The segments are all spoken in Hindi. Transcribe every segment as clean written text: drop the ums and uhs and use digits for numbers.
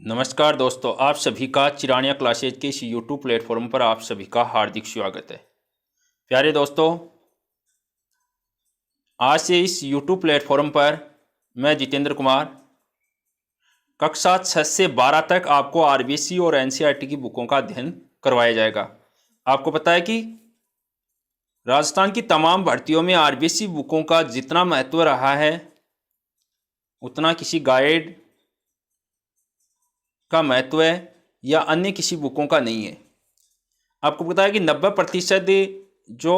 नमस्कार दोस्तों, आप सभी का चिरानिया क्लासेज के इस यूट्यूब प्लेटफॉर्म पर आप सभी का हार्दिक स्वागत है। प्यारे दोस्तों, आज से इस यूट्यूब प्लेटफॉर्म पर मैं जितेंद्र कुमार कक्षा 6 से 12 तक आपको आरबीसी और एनसीईआरटी की बुकों का अध्ययन करवाया जाएगा। आपको पता है कि राजस्थान की तमाम भर्तियों में आरबीसी बुकों का जितना महत्व रहा है उतना किसी गाइड का महत्व है या अन्य किसी बुकों का नहीं है। आपको पता है कि 90% जो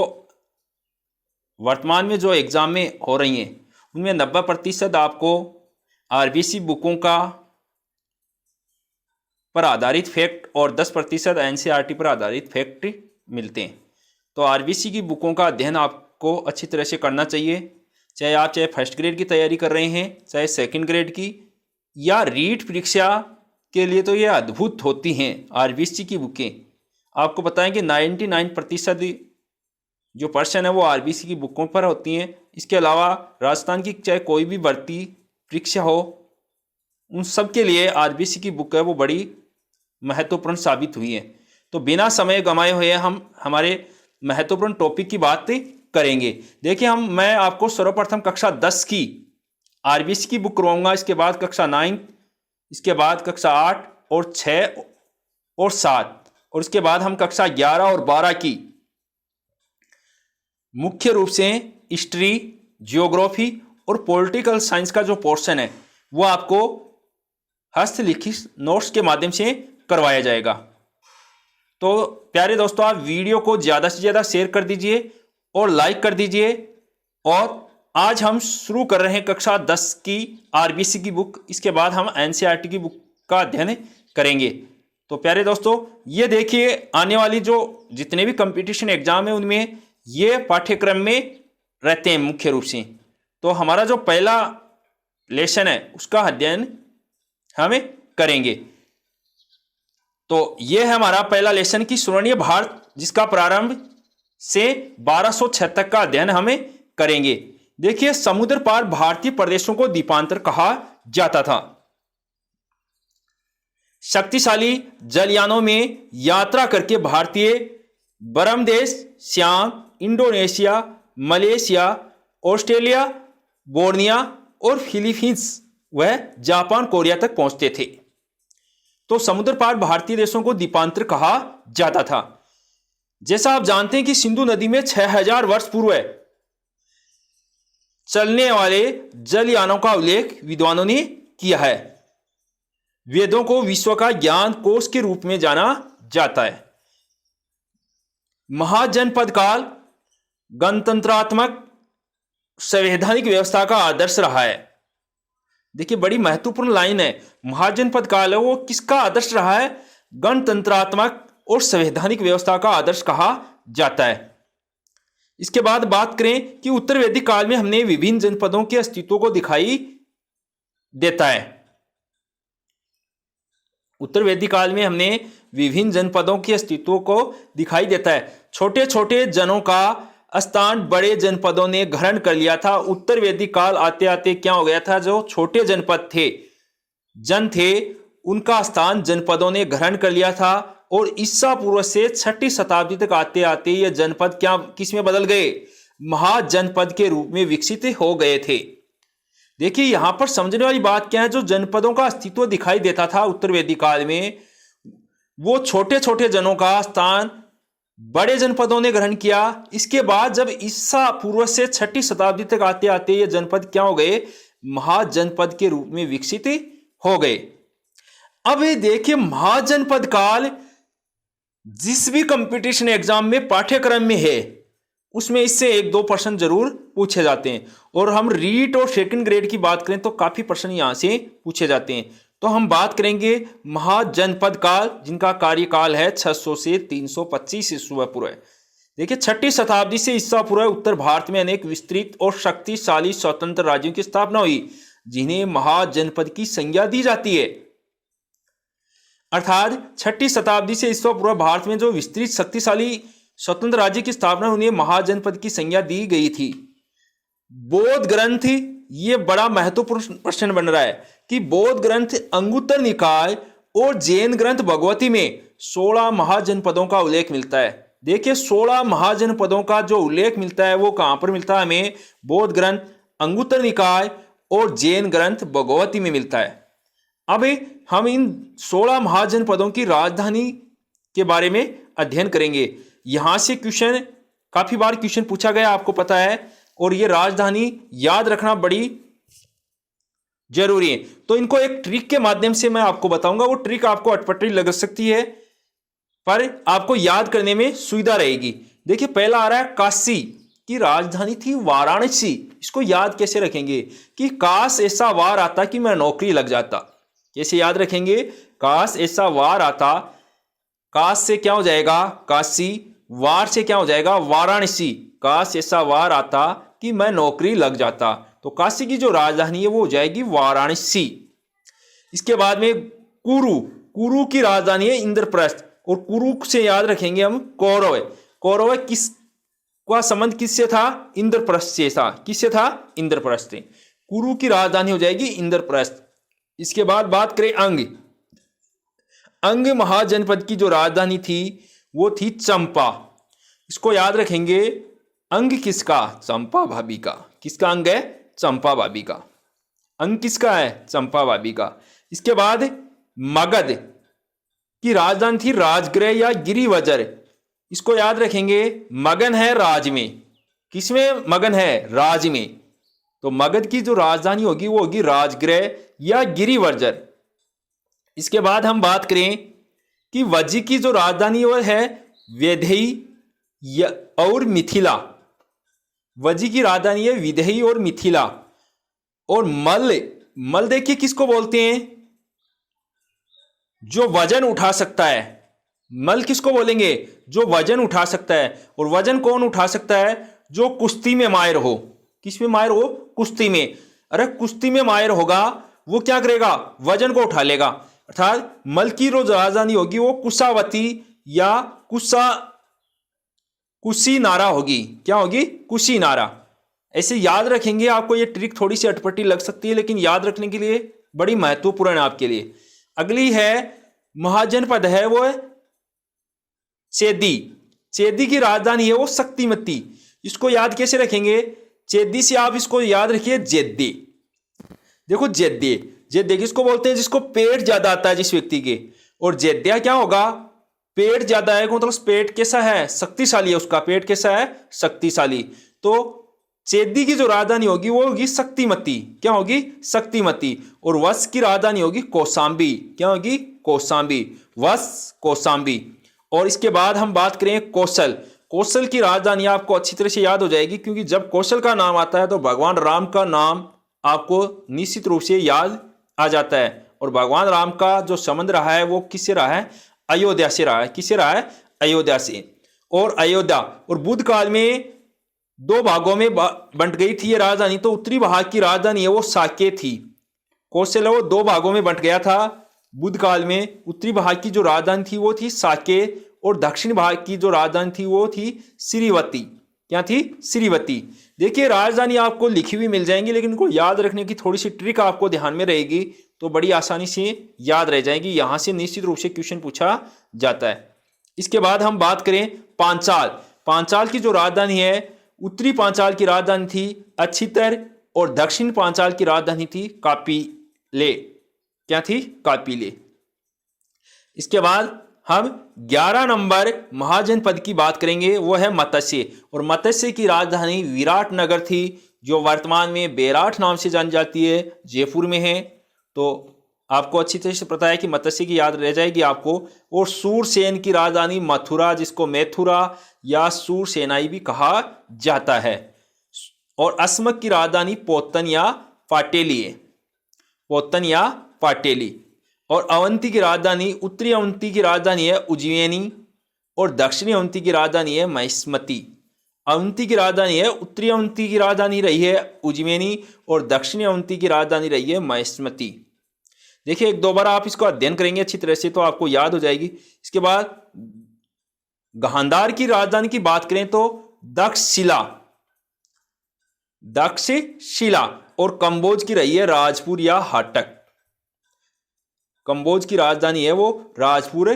वर्तमान में जो एग्ज़ाम में हो रही हैं उनमें 90% आपको आरबीसी बुकों का पर आधारित फैक्ट और 10% एनसीईआरटी पर आधारित फैक्ट मिलते हैं। तो आरबीसी की बुकों का अध्ययन आपको अच्छी तरह से करना चाहिए, चाहे फर्स्ट ग्रेड की तैयारी कर रहे हैं, चाहे सेकंड ग्रेड की या रीट परीक्षा के लिए। तो ये अद्भुत होती हैं आरबीसी की बुकें। आपको बताएं कि 99% जो पर्सन है वो आरबीसी की बुकों पर होती हैं। इसके अलावा राजस्थान की चाहे कोई भी भर्ती परीक्षा हो, उन सब के लिए आरबीसी की बुक है वो बड़ी महत्वपूर्ण साबित हुई है। तो बिना समय गंवाए हुए हम हमारे महत्वपूर्ण टॉपिक की बात करेंगे। देखिए, मैं आपको सर्वप्रथम कक्षा 10 की आरबीसी की बुक करवाऊंगा, इसके बाद कक्षा 9, इसके बाद कक्षा 8 और 6 और 7, और इसके बाद हम कक्षा 11 और 12 की मुख्य रूप से हिस्ट्री, जियोग्राफी और पॉलिटिकल साइंस का जो पोर्शन है वो आपको हस्तलिखित नोट्स के माध्यम से करवाया जाएगा। तो प्यारे दोस्तों, आप वीडियो को ज़्यादा से ज़्यादा शेयर कर दीजिए और लाइक कर दीजिए। और आज हम शुरू कर रहे हैं कक्षा 10 की आरबीसी की बुक, इसके बाद हम एनसीईआरटी की बुक का अध्ययन करेंगे। तो प्यारे दोस्तों, ये देखिए, आने वाली जो जितने भी कंपटीशन एग्जाम है उनमें ये पाठ्यक्रम में रहते हैं मुख्य रूप से। तो हमारा जो पहला लेसन है उसका अध्ययन हमें करेंगे। तो ये है हमारा पहला लेसन की स्वर्णीय भारत, जिसका प्रारंभ से 1206 तक का अध्ययन हमें करेंगे। देखिए, समुद्र पार भारतीय प्रदेशों को द्वीपांतर कहा जाता था। शक्तिशाली जलयानों में यात्रा करके भारतीय Barmadesh, Siam, Indonesia, Malaysia, Australia, Borneo और फिलीपींस व जापान, कोरिया तक पहुंचते थे। तो समुद्र पार भारतीय देशों को द्वीपांतर कहा जाता था। जैसा आप जानते हैं कि सिंधु नदी में 6000 वर्ष पूर्व चलने वाले जलयानों का उल्लेख विद्वानों ने किया है। वेदों को विश्व का ज्ञान कोश के रूप में जाना जाता है। महाजनपद काल गणतंत्रात्मक संवैधानिक व्यवस्था का आदर्श रहा है। देखिए, बड़ी महत्वपूर्ण लाइन है। महाजनपद काल है वो किसका आदर्श रहा है? गणतंत्रात्मक और संवैधानिक व्यवस्था का आदर्श कहा जाता है। इसके बाद बात करें कि उत्तर वैदिक काल में हमने विभिन्न जनपदों के अस्तित्व को दिखाई देता है। उत्तर वैदिक काल में हमने विभिन्न जनपदों के अस्तित्व को दिखाई देता है। छोटे छोटे जनों का स्थान बड़े जनपदों ने ग्रहण कर लिया था। उत्तर वैदिक काल आते आते क्या हो गया था, जो छोटे जनपद थे, जन थे, उनका स्थान जनपदों ने ग्रहण कर लिया था। और ईसा पूर्व से 6ठी शताब्दी तक आते आते ये जनपद क्या किस में बदल गए? महाजनपद के रूप में विकसित हो गए थे। देखिए, यहां पर समझने वाली बात क्या है, जो जनपदों का अस्तित्व दिखाई देता था उत्तर वैदिक काल में, वो छोटे छोटे जनों का स्थान बड़े जनपदों ने ग्रहण किया। इसके बाद जब ईसा पूर्व से 6ठी शताब्दी तक आते आते ये जनपद क्या हो गए? महाजनपद के रूप में विकसित हो गए। अब ये देखिए, महाजनपद काल जिस भी कंपटीशन एग्जाम में पाठ्यक्रम में है उसमें इससे 1-2 प्रश्न जरूर पूछे जाते हैं। और हम रीट और सेकंड ग्रेड की बात करें तो काफी प्रश्न यहां से पूछे जाते हैं। तो हम बात करेंगे महाजनपद काल, जिनका कार्यकाल है 600 से 325 ईसा पूर्व। देखिए, 6ठी शताब्दी से ईसा पूर्व उत्तर भारत में अनेक विस्तृत और शक्तिशाली स्वतंत्र राज्यों की स्थापना हुई, जिन्हें महाजनपद की संज्ञा दी जाती है। अर्थात 6ठी शताब्दी से ईसा पूर्व भारत में जो विस्तृत शक्तिशाली स्वतंत्र राज्य की स्थापना उन्हें महाजनपद की संज्ञा दी गई थी। बौद्ध ग्रंथ ये बड़ा महत्वपूर्ण प्रश्न बन रहा है कि बौद्ध ग्रंथ अंगुत्तर निकाय और जैन ग्रंथ भगवती में 16 महाजनपदों का उल्लेख मिलता है। देखिए 16 महाजनपदों का जो उल्लेख मिलता है वो कहां पर मिलता है? हमें बौद्ध ग्रंथ अंगुत्तर निकाय और जैन ग्रंथ भगवती में मिलता है। अब हम इन 16 महाजनपदों की राजधानी के बारे में अध्ययन करेंगे। यहां से क्वेश्चन, काफी बार क्वेश्चन पूछा गया, आपको पता है, और ये राजधानी याद रखना बड़ी जरूरी है। तो इनको एक ट्रिक के माध्यम से मैं आपको बताऊंगा। वो ट्रिक आपको अटपटी लग सकती है पर आपको याद करने में सुविधा रहेगी। देखिए पहला आ रहा है, काशी की राजधानी थी वाराणसी। इसको याद कैसे रखेंगे कि काश ऐसा वार आता कि मैं नौकरी लग जाता। कैसे याद रखेंगे? काश ऐसा वार आता, काश से क्या हो जाएगा? काशी, वार से क्या हो जाएगा? वाराणसी। काश ऐसा वार आता कि मैं नौकरी लग जाता, तो काशी की जो राजधानी है वो हो जाएगी वाराणसी। इसके बाद में कुरु, कुरु की राजधानी है इंद्रप्रस्थ, और कुरु से याद रखेंगे हम कौरव। कौरव किस का संबंध किससे था? इंद्रप्रस्थ से था। किससे था? इंद्रप्रस्थ से। कुरु की राजधानी हो जाएगी इंद्रप्रस्थ। इसके बाद बात करें अंग। अंग महाजनपद की जो राजधानी थी वो थी चंपा। इसको याद रखेंगे। अंग किसका? चंपा भाभी का। किसका अंग है? चंपा भाभी का। अंग किसका है? चंपा भाभी का। इसके बाद मगध की राजधानी थी राजगृह या गिरिवज्र। इसको याद रखेंगे। मगन है राज में। किसमें मगन है? राज में। तो मगध की जो राजधानी होगी वो होगी राजगृह या गिरिवज्र। इसके बाद हम बात करें कि वज्जी की जो राजधानी वो है विदेही और मिथिला। वज्जी की राजधानी है विदेही और मिथिला। और मल, मल देखिए किसको बोलते हैं? जो वजन उठा सकता है। मल किसको बोलेंगे? जो वजन उठा सकता है। और वजन कौन उठा सकता है? जो कुश्ती में माहिर हो। किस में माहिर हो? कुश्ती में। अरे कुश्ती में माहिर होगा वो क्या करेगा? वजन को उठा लेगा। अर्थात मल की जो राजधानी होगी वो कुशावती या कुशीनारा होगी। क्या होगी? कुशीनारा। ऐसे याद रखेंगे। आपको ये ट्रिक थोड़ी सी अटपटी लग सकती है लेकिन याद रखने के लिए बड़ी महत्वपूर्ण है आपके लिए। अगली है महाजनपद है वो है चेदी। चेदी की राजधानी है वो शक्तिमती। इसको याद कैसे रखेंगे? चेदी से आप इसको याद रखिए जेद्दे। देखो जेद्दे, जेद्दे किसको बोलते हैं? जिसको पेट ज्यादा आता है जिस व्यक्ति के। और जेद्या क्या होगा? पेट ज्यादा है मतलब पेट कैसा है? शक्तिशाली है। उसका पेट कैसा है? शक्तिशाली। तो चेदी की जो राजधानी होगी वो होगी शक्तिमती। क्या होगी? शक्तिमती। और वश की राजधानी होगी कौशांबी। क्या होगी? कौशांबी। वश, कौशांबी। और इसके बाद हम बात करें कौशल। कौशल की राजधानी आपको अच्छी तरह से याद हो जाएगी क्योंकि जब कौशल का नाम आता है तो भगवान राम का नाम आपको निश्चित रूप से याद आ जाता है। और भगवान राम का जो संबंध रहा है वो किससे रहा है? अयोध्या से रहा है। किससे रहा है? अयोध्या से। और अयोध्या और बुद्ध काल में दो भागों में बंट गई थी ये राजधानी। तो उत्तरी भाग की राजधानी है वो साके थी। कौशल वो दो भागों में बंट गया था बुद्ध काल में। उत्तरी भाग की जो राजधानी थी वो थी साके और दक्षिण भाग की जो राजधानी थी वो थी श्रीवती। क्या थी? श्रीवती। देखिए राजधानी आपको लिखी हुई मिल जाएंगी लेकिन इनको याद रखने की थोड़ी सी ट्रिक आपको ध्यान में रहेगी तो बड़ी आसानी से याद रह जाएगी। यहां से निश्चित रूप से क्वेश्चन पूछा जाता है। इसके बाद हम बात करें पांचाल। पांचाल की जो राजधानी है, उत्तरी पांचाल की राजधानी थी अच्छितर और दक्षिण पांचाल की राजधानी थी कापिले। क्या थी? कापिले। इसके बाद हम 11 नंबर महाजनपद की बात करेंगे वो है मत्स्य। और मत्स्य की राजधानी विराटनगर थी जो वर्तमान में बेराट नाम से जानी जाती है, जयपुर में है। तो आपको अच्छी तरह से पता है कि मत्स्य की याद रह जाएगी आपको। और सूरसेन की राजधानी मथुरा, जिसको मैथुरा या सूरसेनाई भी कहा जाता है। और अस्मक की राजधानी पोतन या पाटेली है। पोतन या पाटेली। और अवंती की राजधानी, उत्तरी अवंती की राजधानी है उज्जैनी और दक्षिणी अवंती की राजधानी है महिष्मती। अवंती की राजधानी है, उत्तरी अवंती की राजधानी रही है उज्जैनी और दक्षिणी अवंती की राजधानी रही है महिष्मती। देखिए एक दो बार आप इसको अध्ययन करेंगे अच्छी तरह से तो आपको याद हो जाएगी। इसके बाद गांधार की राजधानी की बात करें तो दक्षशिला, दक्षशिला। और कंबोज की रही है राजपुर या हाटक। कंबोज की राजधानी है वो राजपुर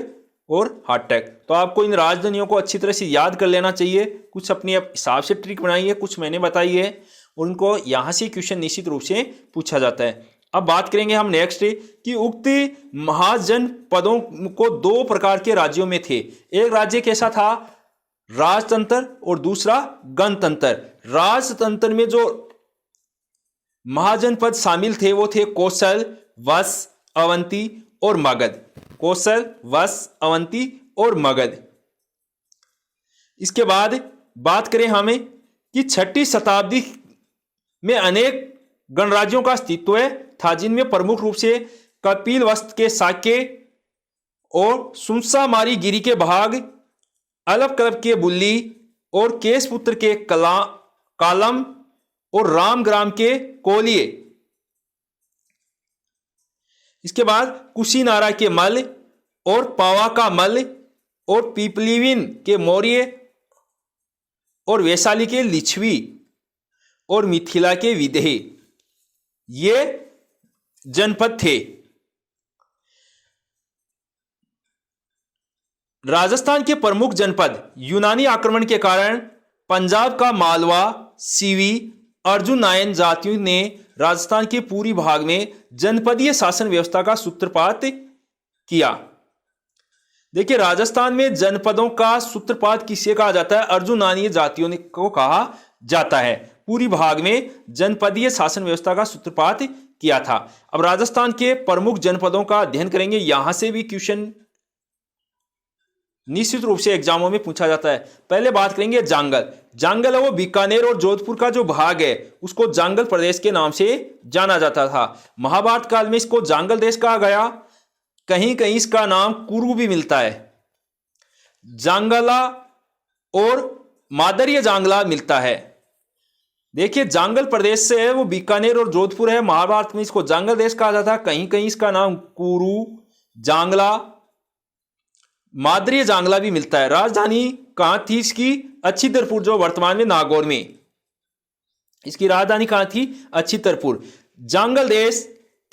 और हाटक। तो आपको इन राजधानियों को अच्छी तरह से याद कर लेना चाहिए। कुछ अपने हिसाब से ट्रिक बनाइए, कुछ मैंने बताई है, उनको यहाँ से क्वेश्चन निश्चित रूप से पूछा जाता है। अब बात करेंगे हम नेक्स्ट कि उक्त महाजनपदों को दो प्रकार के राज्यों में थे। एक राज्य कैसा था? राजतंत्र और दूसरा गणतंत्र। राजतंत्र में जो महाजनपद शामिल थे वो थे कौशल, वश, अवंती और मगध। कौशल, वश, अवंती और मगध। इसके बाद बात करें हमें कि 6ठी शताब्दी में अनेक गणराज्यों का अस्तित्व था, जिनमें प्रमुख रूप से कपिलवस्तु के शाक्य और सुंसामारी गिरी के भाग, अलपकलब के बुल्ली और केशपुत्र के कालम और रामग्राम के कोलिये। इसके बाद कुशीनारा के मल्ल और पावा का मल्ल और पीपलीविन के मौर्य और वैशाली के लिच्छवी और मिथिला के विदेही, ये जनपद थे। राजस्थान के प्रमुख जनपद यूनानी आक्रमण के कारण पंजाब का मालवा, सीवी, अर्जुन नायन जातियों ने राजस्थान के पूरी भाग में जनपदीय शासन व्यवस्था का सूत्रपात किया। देखिए, राजस्थान में जनपदों का सूत्रपात किसे कहा जाता है? अर्जुन नायन जातियों को कहा जाता है। पूरी भाग में जनपदीय शासन व्यवस्था का सूत्रपात किया था। अब राजस्थान के प्रमुख जनपदों का अध्ययन करेंगे। यहां से भी क्वेश्चन निश्चित रूप से एग्जामों में पूछा जाता है। पहले बात करेंगे जांगल। जांगल है वो बीकानेर और जोधपुर का जो भाग है उसको जांगल प्रदेश के नाम से जाना जाता था। महाभारत काल में इसको जांगल देश कहा गया। कहीं कहीं इसका नाम कुरु भी मिलता है। जांगला और मादरिया जांगला मिलता है। देखिए, जांगल प्रदेश से है वो बीकानेर और जोधपुर है। महाभारत में इसको जांगल देश कहा जाता है। कहीं कहीं इसका नाम कुरु, जांगला, मादरिया जांगला भी मिलता है। राजधानी कहां थी इसकी? अच्छितरपुर, जो वर्तमान में नागौर में। इसकी राजधानी कहां थी? अच्छितरपुर। जांगल देश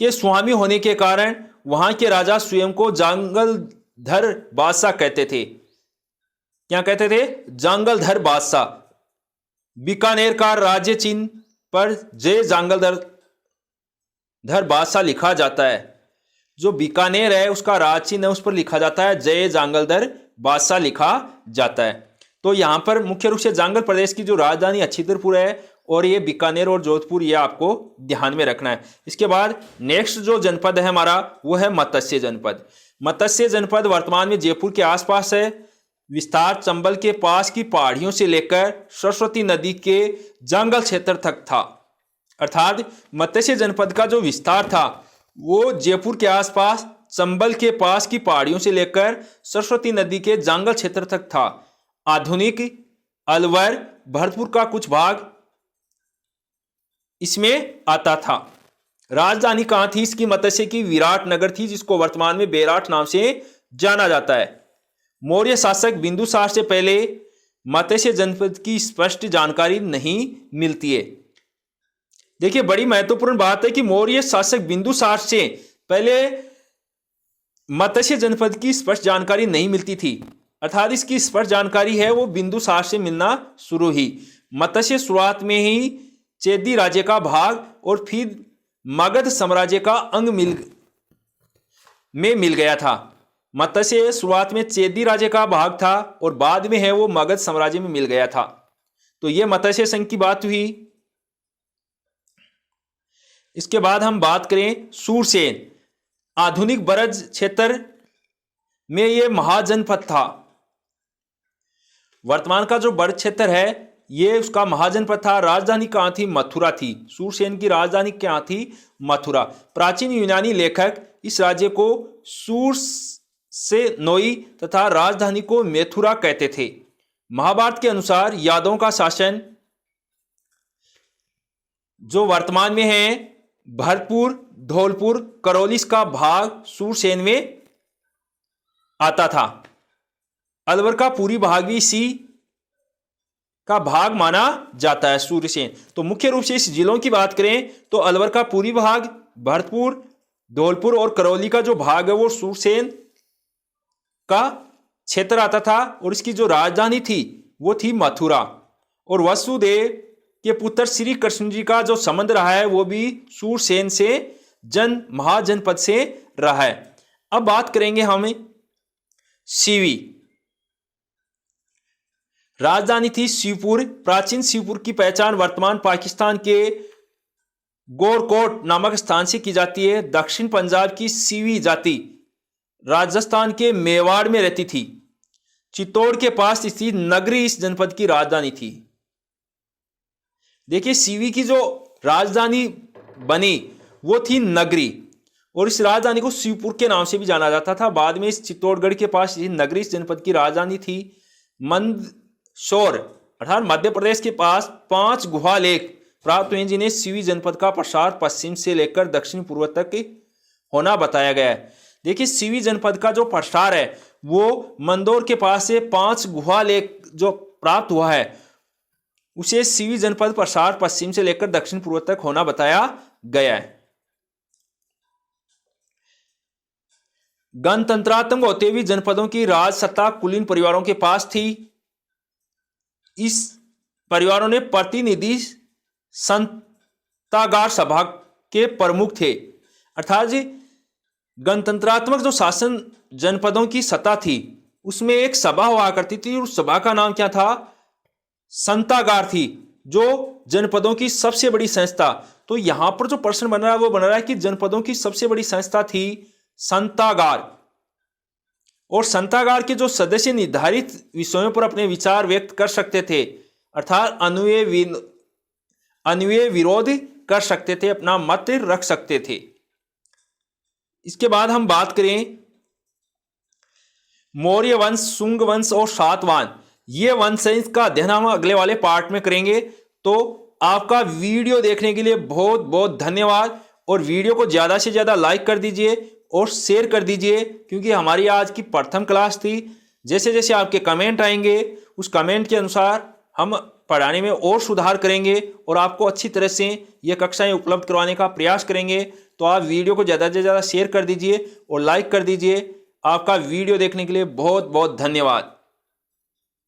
के स्वामी होने के कारण वहां के राजा स्वयं को जांगलधर बादशाह कहते थे। क्या कहते थे? जांगलधर बादशाह। बीकानेर का राज्य चिन्ह पर जय जांगलधर बादशाह लिखा जाता है। जो बीकानेर है उसका राज चिन्ह है, उस पर लिखा जाता है जय जांगलधर बादशाह लिखा जाता है। तो यहां पर मुख्य रूप से जांगल प्रदेश की जो राजधानी अच्छितरपुर है और ये बीकानेर और जोधपुर, ये आपको ध्यान में रखना है। इसके बाद नेक्स्ट जो जनपद है हमारा वो है मत्स्य जनपद। मत्स्य जनपद वर्तमान में जयपुर के आसपास है। विस्तार चंबल के पास की पहाड़ियों से लेकर सरस्वती नदी के जंगल क्षेत्र तक था। अर्थात मत्स्य जनपद का जो विस्तार था वो जयपुर के आसपास चंबल के पास की पहाड़ियों से लेकर सरस्वती नदी के जंगल क्षेत्र तक था। आधुनिक अलवर, भरतपुर का कुछ भाग इसमें आता था। राजधानी कहां थी इसकी? मत्स्य की विराटनगर थी, जिसको वर्तमान में बेराट नाम से जाना जाता है। मौर्य शासक बिंदुसार से पहले मत्स्य जनपद की स्पष्ट जानकारी नहीं मिलती है। देखिए, बड़ी महत्वपूर्ण बात है कि मौर्य शासक बिंदुसार से पहले मत्स्य जनपद की स्पष्ट जानकारी नहीं मिलती थी। अर्थात इसकी स्पष्ट जानकारी है वो बिंदुसार से मिलना शुरू हुई। मत्स्य शुरुआत में ही चेदी राज्य का भाग और फिर मगध साम्राज्य का अंग मिल गया था। मत्स्य शुरुआत में चेदी राज्य का भाग था और बाद में है वो मगध साम्राज्य में मिल गया था। तो ये मत्स्य संघ की बात हुई। इसके बाद हम बात करें सूरसेन। आधुनिक ब्रज क्षेत्र में ये महाजनपद था। वर्तमान का जो ब्रज क्षेत्र है ये उसका महाजनपद था। राजधानी कहां थी? मथुरा थी। सूरसेन की राजधानी क्या थी? मथुरा। प्राचीन यूनानी लेखक इस राज्य को सूरसेनोई तथा राजधानी को मथुरा कहते थे। महाभारत के अनुसार यादवों का शासन जो वर्तमान में है भरतपुर, धौलपुर, करौली का भाग सूरसेन में आता था। अलवर का पूरी भाग भी इसी का भाग माना जाता है, सूरसेन। तो मुख्य रूप से इस जिलों की बात करें तो अलवर का पूरी भाग, भरतपुर, धौलपुर और करौली का जो भाग है वो सूरसेन का क्षेत्र आता था और इसकी जो राजधानी थी वो थी मथुरा। और वसुदेव के पुत्र श्री कृष्ण जी का जो संबंध रहा है वो भी सूरसेन से महाजनपद से रहा है। अब बात करेंगे हम सीवी। राजधानी थी शिवपुर। प्राचीन शिवपुर की पहचान वर्तमान पाकिस्तान के गोरकोट नामक स्थान से की जाती है। दक्षिण पंजाब की सीवी जाति राजस्थान के मेवाड़ में रहती थी। चित्तौड़ के पास स्थित नगरी इस जनपद की राजधानी थी। देखिए, सीवी की जो राजधानी बनी वो थी नगरी, और इस राजधानी को शिवपुर के नाम से भी जाना जाता था। बाद में इस चित्तौड़गढ़ के पास नगरी इस जनपद की राजधानी थी। मंदसौर अर्थात मध्य प्रदेश के पास 5 गुहा लेख प्राप्त हुए जिन्हें सीवी जनपद का प्रसार पश्चिम से लेकर दक्षिण पूर्व तक होना बताया गया है। देखिए, सीवी जनपद का जो प्रसार है वो मंदौर के पास से 5 गुहा लेख जो प्राप्त हुआ है उसे सीवी जनपद प्रसार पश्चिम से लेकर दक्षिण पूर्व तक होना बताया गया है। गणतंत्रात्मक होते हुए जनपदों की राज सत्ता कुलीन परिवारों के पास थी। इस परिवारों ने प्रतिनिधि संतागार सभा के प्रमुख थे। अर्थात गणतंत्रात्मक जो शासन जनपदों की सत्ता थी उसमें एक सभा हुआ करती थी, और उस सभा का नाम क्या था? संतागार थी, जो जनपदों की सबसे बड़ी संस्था। तो यहां पर जो प्रश्न बन रहा है वो बन रहा है कि जनपदों की सबसे बड़ी संस्था थी संतागार, और संतागार के जो सदस्य निर्धारित विषयों पर अपने विचार व्यक्त कर सकते थे, अर्थात अन्वय विरोध कर सकते थे, अपना मत रख सकते थे। इसके बाद हम बात करें मौर्य वंश, शुंग वंश और सातवाहन। ये वंश है, इसका अध्ययन हम अगले वाले पार्ट में करेंगे। तो आपका वीडियो देखने के लिए बहुत बहुत धन्यवाद, और वीडियो को ज्यादा से ज्यादा लाइक कर दीजिए और शेयर कर दीजिए, क्योंकि हमारी आज की प्रथम क्लास थी। जैसे जैसे आपके कमेंट आएंगे उस कमेंट के अनुसार हम पढ़ाने में और सुधार करेंगे और आपको अच्छी तरह से ये कक्षाएं उपलब्ध करवाने का प्रयास करेंगे। तो आप वीडियो को ज़्यादा से ज़्यादा शेयर कर दीजिए और लाइक कर दीजिए। आपका वीडियो देखने के लिए बहुत बहुत धन्यवाद।